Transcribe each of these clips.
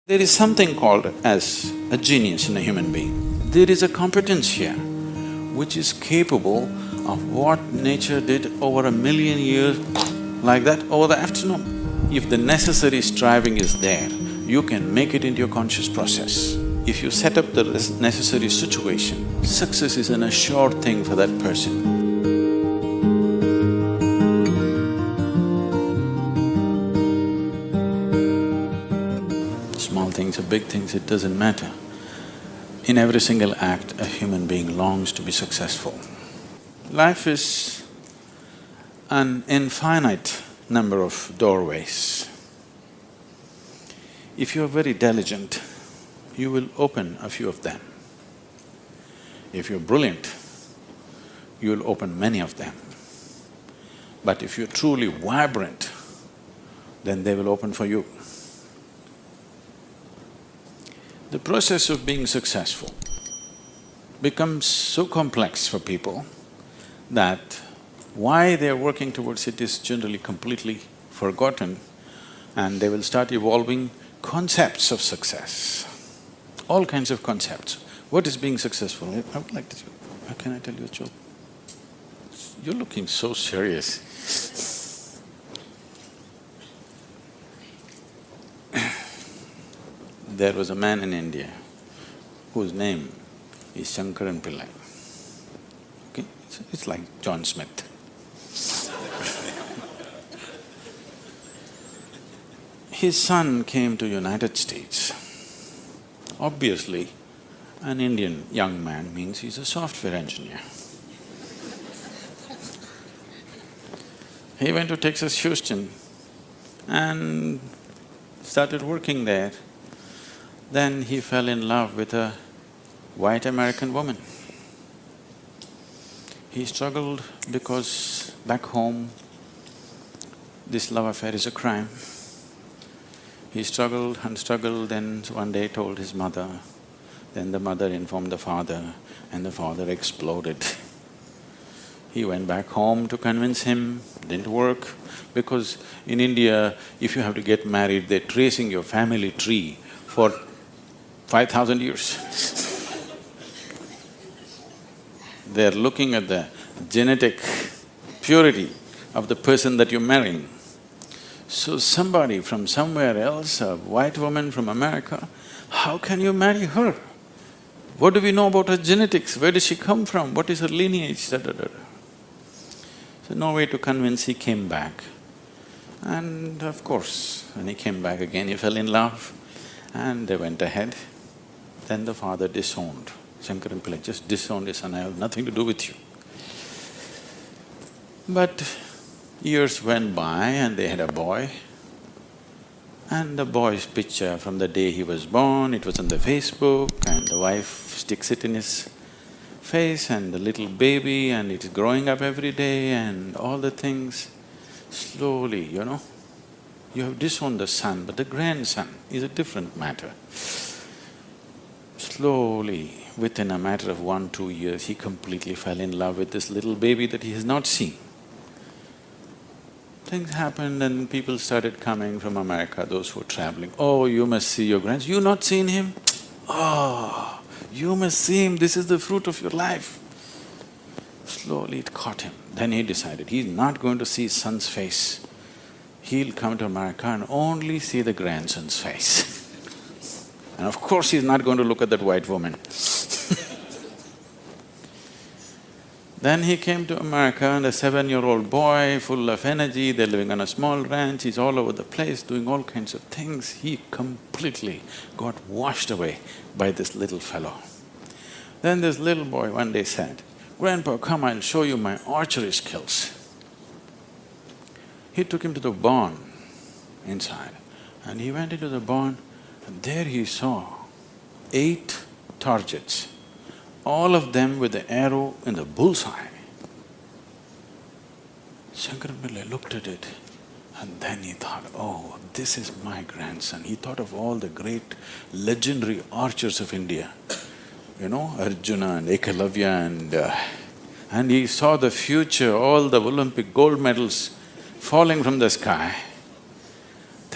There is something called as a genius in a human being. There is a competence here which is capable of what nature did over 1,000,000 years like that over the afternoon. If the necessary striving is there, you can make it into your conscious process. If you set up the necessary situation, success is an assured thing for that person. Small things or big things, it doesn't matter. In every single act, a human being longs to be successful. Life is an infinite number of doorways. If you're very diligent, you will open a few of them. If you're brilliant, you'll open many of them. But if you're truly vibrant, then they will open for you. The process of being successful becomes so complex for people that why they're working towards it is generally completely forgotten, and they will start evolving concepts of success, all kinds of concepts. What is being successful? I would like to… Can I tell you a joke? You're looking so serious. There was a man in India whose name is Shankaran Pillai. Okay, it's like John Smith. His son came to United States. Obviously, an Indian young man means he's a software engineer. He went to Texas, Houston and started working there. Then he fell in love with a white American woman. He struggled because back home, this love affair is a crime. He struggled and struggled, then one day told his mother, then the mother informed the father, and the father exploded. He went back home to convince him, didn't work, because in India, if you have to get married, they're tracing your family tree for 5,000 years. They're looking at the genetic purity of the person that you're marrying. So somebody from somewhere else, a white woman from America, how can you marry her? What do we know about her genetics? Where does she come from? What is her lineage? Da, da, da. So no way to convince, he came back. And of course, when he came back again, he fell in love and they went ahead. Then the father disowned. Shankaran Pillai just disowned his son, I have nothing to do with you. But years went by and they had a boy. And the boy's picture from the day he was born, it was on the Facebook, and the wife sticks it in his face, and the little baby, and it is growing up every day and all the things. Slowly, you know, you have disowned the son, but the grandson is a different matter. Slowly, within a matter of 1-2 years, he completely fell in love with this little baby that he has not seen. Things happened and people started coming from America, those who were traveling. Oh, you must see your grandson. You not seen him? Oh, you must see him, this is the fruit of your life. Slowly it caught him. Then he decided he's not going to see his son's face. He'll come to America and only see the grandson's face. And of course he's not going to look at that white woman. Then he came to America and a 7-year-old boy, full of energy, they're living on a small ranch, he's all over the place doing all kinds of things. He completely got washed away by this little fellow. Then this little boy one day said, "Grandpa, come, I'll show you my archery skills." He took him to the barn inside and he went into the barn and there he saw 8 targets, all of them with the arrow in the bullseye. Shankaran Pillai looked at it and then he thought, oh, this is my grandson. He thought of all the great legendary archers of India, you know, Arjuna and Ekalavya and he saw the future, all the Olympic gold medals falling from the sky.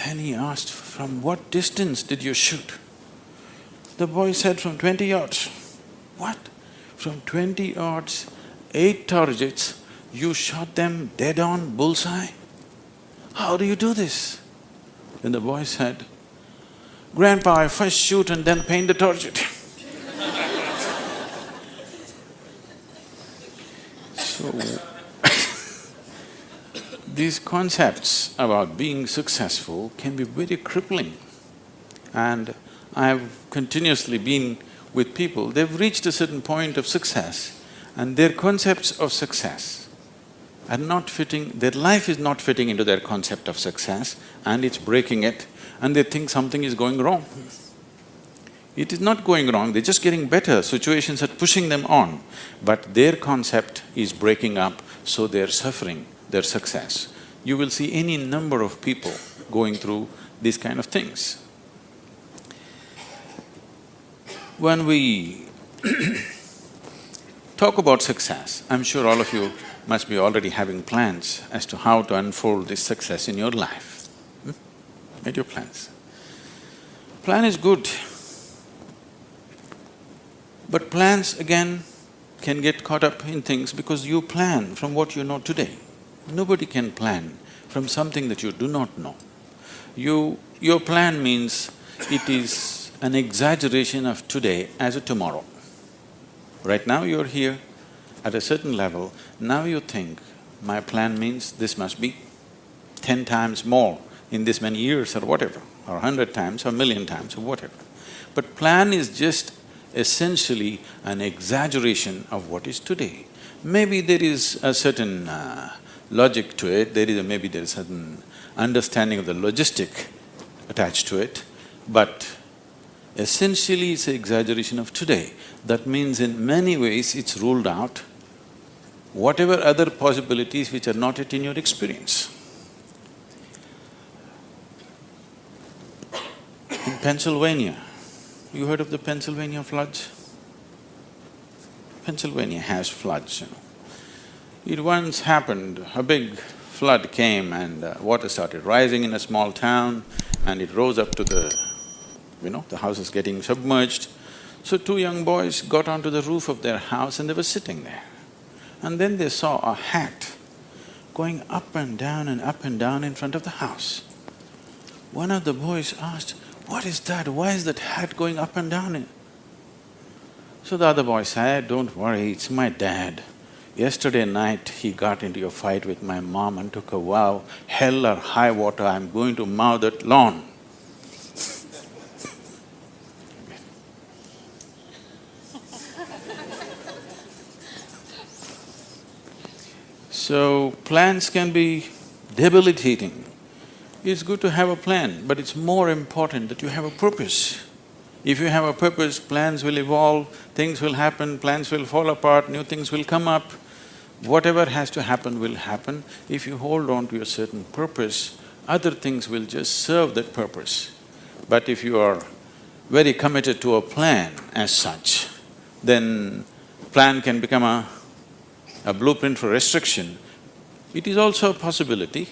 Then he asked, "From what distance did you shoot?" The boy said, "From 20 yards. What? From 20 yards, 8 targets, you shot them dead on, bullseye? How do you do this?" Then the boy said, "Grandpa, I first shoot and then paint the target." So, these concepts about being successful can be very crippling. And I've continuously been with people, they've reached a certain point of success and their concepts of success are not fitting, their life is not fitting into their concept of success and it's breaking it and they think something is going wrong. It is not going wrong, they're just getting better, situations are pushing them on, but their concept is breaking up, so they're suffering their success. You will see any number of people going through these kind of things. When we talk about success, I'm sure all of you must be already having plans as to how to unfold this success in your life. Made your plans. Plan is good, but plans again can get caught up in things because you plan from what you know today. Nobody can plan from something that you do not know. Your plan means it is an exaggeration of today as a tomorrow. Right now you're here at a certain level, now you think, my plan means this must be 10 times more in this many years or whatever, or 100 times or 1,000,000 times or whatever. But plan is just essentially an exaggeration of what is today. Maybe there is a certain logic to it, maybe there is a certain understanding of the logistic attached to it, but essentially it's an exaggeration of today. That means in many ways it's ruled out whatever other possibilities which are not yet in your experience. In Pennsylvania, you heard of the Pennsylvania floods? Pennsylvania has floods, It once happened, a big flood came and water started rising in a small town and it rose up to the houses getting submerged. So 2 young boys got onto the roof of their house and they were sitting there. And then they saw a hat going up and down in front of the house. One of the boys asked, "What is that? Why is that hat going up and down?" So the other boy said, "Don't worry, it's my dad. Yesterday night he got into a fight with my mom and took a vow, hell or high water, I'm going to mow that lawn." So, plans can be debilitating. It's good to have a plan, but it's more important that you have a purpose. If you have a purpose, plans will evolve, things will happen, plans will fall apart, new things will come up. Whatever has to happen will happen. If you hold on to a certain purpose, other things will just serve that purpose. But if you are very committed to a plan as such, then plan can become a blueprint for restriction. It is also a possibility.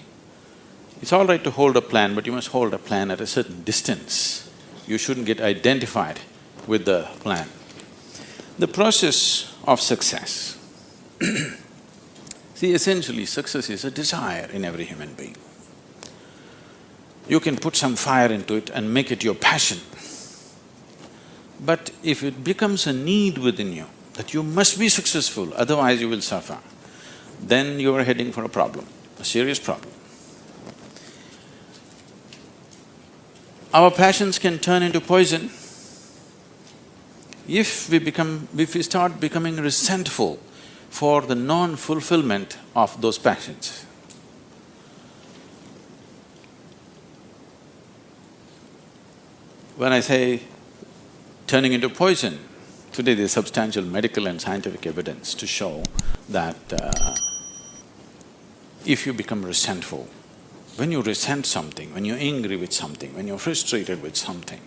It's all right to hold a plan, but you must hold a plan at a certain distance. You shouldn't get identified with the plan. The process of success. See, essentially success is a desire in every human being. You can put some fire into it and make it your passion. But if it becomes a need within you, that you must be successful, otherwise you will suffer, then you are heading for a problem, a serious problem. Our passions can turn into poison if we start becoming resentful for the non-fulfillment of those passions. When I say turning into poison, today there's substantial medical and scientific evidence to show that if you become resentful, when you resent something, when you're angry with something, when you're frustrated with something,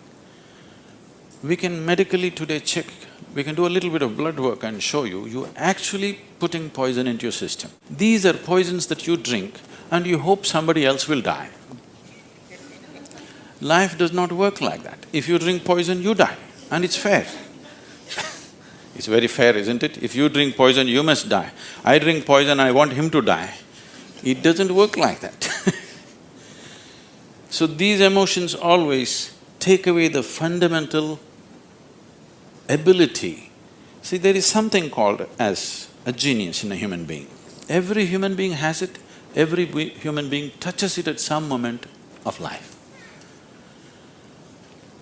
we can medically today check, we can do a little bit of blood work and show you're actually putting poison into your system. These are poisons that you drink and you hope somebody else will die. Life does not work like that. If you drink poison, you die, and it's fair. It's very fair, isn't it? If you drink poison, you must die. I drink poison, I want him to die. It doesn't work like that. So these emotions always take away the fundamental ability. See, there is something called as a genius in a human being. Every human being has it, every human being touches it at some moment of life.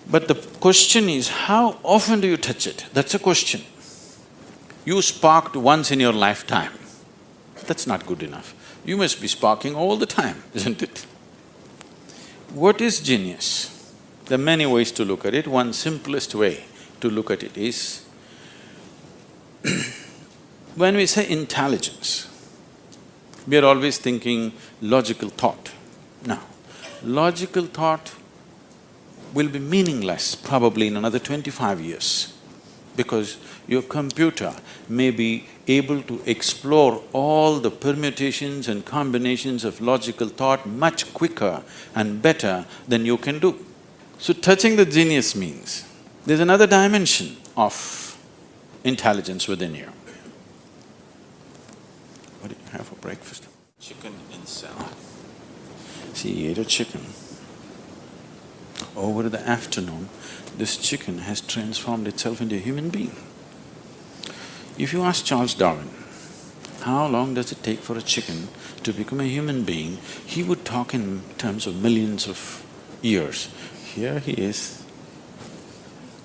But the question is, how often do you touch it? That's a question. You sparked once in your lifetime. That's not good enough. You must be sparking all the time, isn't it? What is genius? There are many ways to look at it. One simplest way to look at it is, when we say intelligence, we are always thinking logical thought. Now, logical thought will be meaningless probably in another 25 years, because your computer may be able to explore all the permutations and combinations of logical thought much quicker and better than you can do. So touching the genius means there's another dimension of intelligence within you. What did you have for breakfast? Chicken in salad. See, he ate a chicken. Over the afternoon, this chicken has transformed itself into a human being. If you ask Charles Darwin, how long does it take for a chicken to become a human being, he would talk in terms of millions of years. Here he is.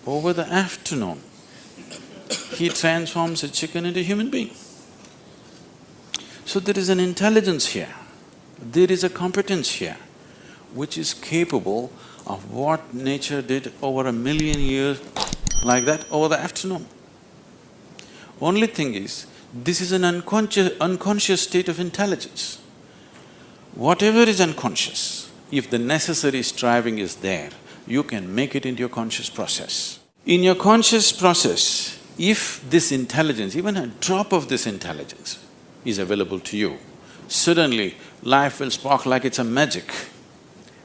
Over the afternoon, he transforms a chicken into a human being. So there is an intelligence here, there is a competence here, which is capable of what nature did over 1,000,000 years like that over the afternoon. Only thing is, this is an unconscious state of intelligence. Whatever is unconscious, if the necessary striving is there, you can make it into your conscious process. In your conscious process, if this intelligence, even a drop of this intelligence is available to you, suddenly life will spark like it's a magic.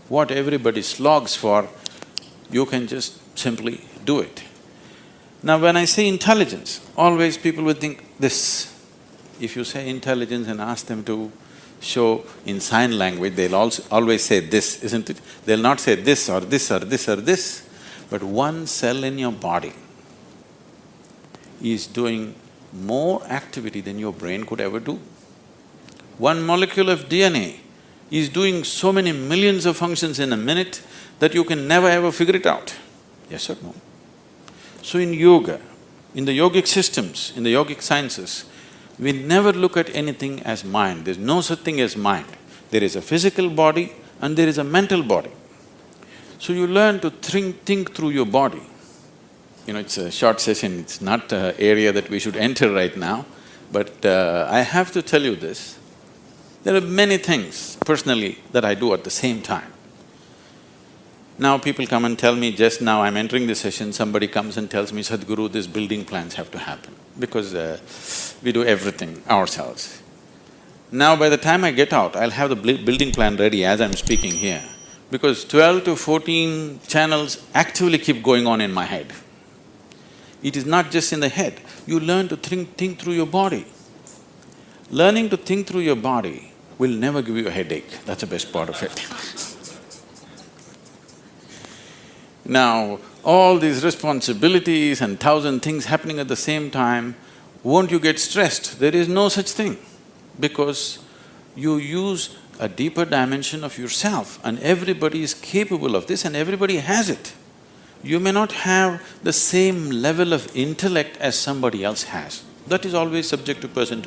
What everybody slogs for, you can just simply do it. Now when I say intelligence, always people will think this. If you say intelligence and ask them to show in sign language, they'll also always say this, isn't it? They'll not say this or this or this or this, but one cell in your body is doing more activity than your brain could ever do. One molecule of DNA is doing so many millions of functions in a minute that you can never ever figure it out. Yes or no? So in yoga, in the yogic systems, in the yogic sciences, we never look at anything as mind. There's no such thing as mind. There is a physical body and there is a mental body. So you learn to think through your body. You know, it's a short session, it's not an area that we should enter right now, but I have to tell you this. There are many things personally that I do at the same time. Now people come and tell me, just now I'm entering the session, somebody comes and tells me, Sadhguru, these building plans have to happen, because we do everything ourselves. Now by the time I get out, I'll have the building plan ready as I'm speaking here, because 12 to 14 channels actively keep going on in my head. It is not just in the head, you learn to think through your body. Learning to think through your body will never give you a headache, that's the best part of it. Now, all these responsibilities and 1,000 things happening at the same time, won't you get stressed? There is no such thing, because you use a deeper dimension of yourself and everybody is capable of this and everybody has it. You may not have the same level of intellect as somebody else has. That is always subject to person.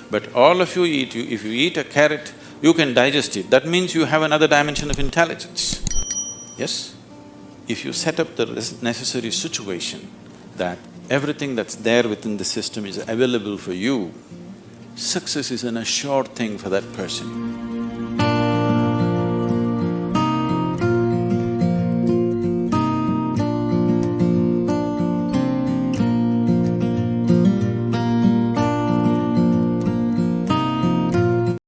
But all of you eat, if you eat a carrot, you can digest it. That means you have another dimension of intelligence. Yes? If you set up the necessary situation that everything that's there within the system is available for you, success is an assured thing for that person.